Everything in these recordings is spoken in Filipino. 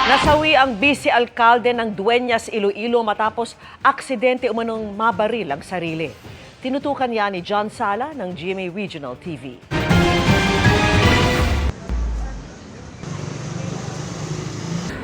Nasawi ang vice-alkalde ng Dueñas, Iloilo matapos aksidente umanong mabaril ang sarili. Tinutukan niya ni John Sala ng GMA Regional TV.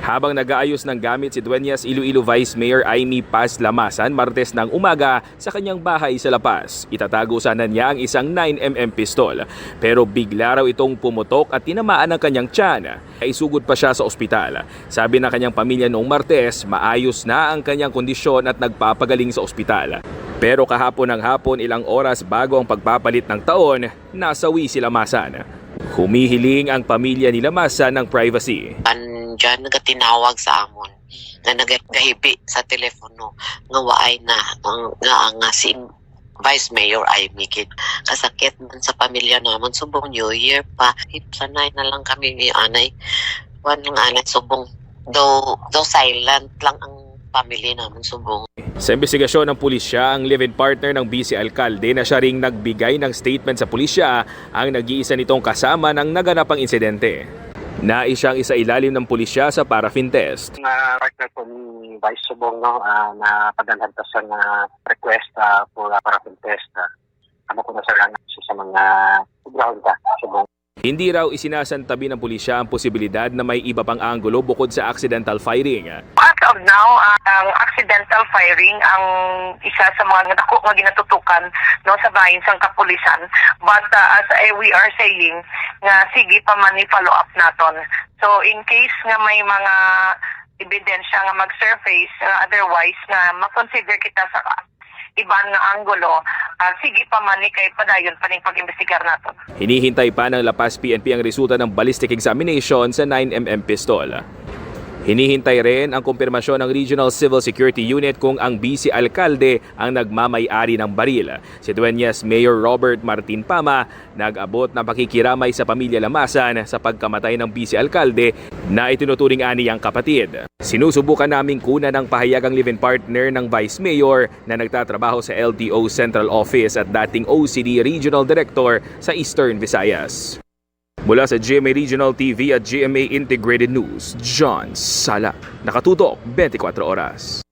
Habang nag-aayos ng gamit si Dueñas Iloilo Vice Mayor Aimee Paz Lamasan Martes ng umaga sa kanyang bahay sa La Paz. Itatago sana niya ang isang 9mm pistol. Pero bigla raw itong pumutok at tinamaan ang kanyang tiyan. Isugod pa siya sa ospital. Sabi ng kanyang pamilya noong Martes, maayos na ang kanyang kondisyon at nagpapagaling sa ospital. Pero kahapon ng hapon, ilang oras bago ang pagpapalit ng taon, nasawi si Lamasan. Humihiling ang pamilya ni Lamasan ng privacy. Diyan nagatinawag sa amon na nagahibi sa telepono nga waay na nga si Vice Mayor Aimee kid kasakit man sa pamilya naman subong New Year pa sanay na lang kami ni anay wan lang anay subong do silent lang ang pamilya naman subong. Sa investigasyon ng pulisya, ang live-in partner ng vice-alkalde na siya ring nagbigay ng statement sa pulisya ang nag-iisa nitong kasama ng naganapang insidente. Nais siyang isailalim ng pulisya sa paraffin test. Partner ko ni Vice Subong na padalhan ta sa request for paraffin test. Ano ko na sa mga ground Subong. Hindi raw isinasantabi ng pulisya ang posibilidad na may iba pang anggulo bukod sa accidental firing. As of now, ang accidental firing ang isa sa mga dako nga ginatutukan no sa bahin sang kapulisan. But as we are saying nga sige pa man i-follow up naton. So in case nga may mga ebidensya nga mag-surface otherwise nga ma-consider kita sa iban nga anggulo, sige pa man kay padayon pa ning pag-imbestigar naton. Hinihintay pa ng La Paz PNP ang resulta ng ballistic examination sa 9mm pistol. Hinihintay rin ang kumpirmasyon ng Regional Civil Security Unit kung ang vice-alkalde ang nagmamay-ari ng baril. Si Dueñas Mayor Robert Martin Pama nag-abot ng pakikiramay sa pamilya Lamasan sa pagkamatay ng vice-alkalde na itinuturing ani ang kapatid. Sinusubukan naming kunan ng pahayag ang live-in partner ng Vice Mayor na nagtatrabaho sa LTO Central Office at dating OCD Regional Director sa Eastern Visayas. Mula sa GMA Regional TV at GMA Integrated News, John Sala. Nakatutok 24 oras.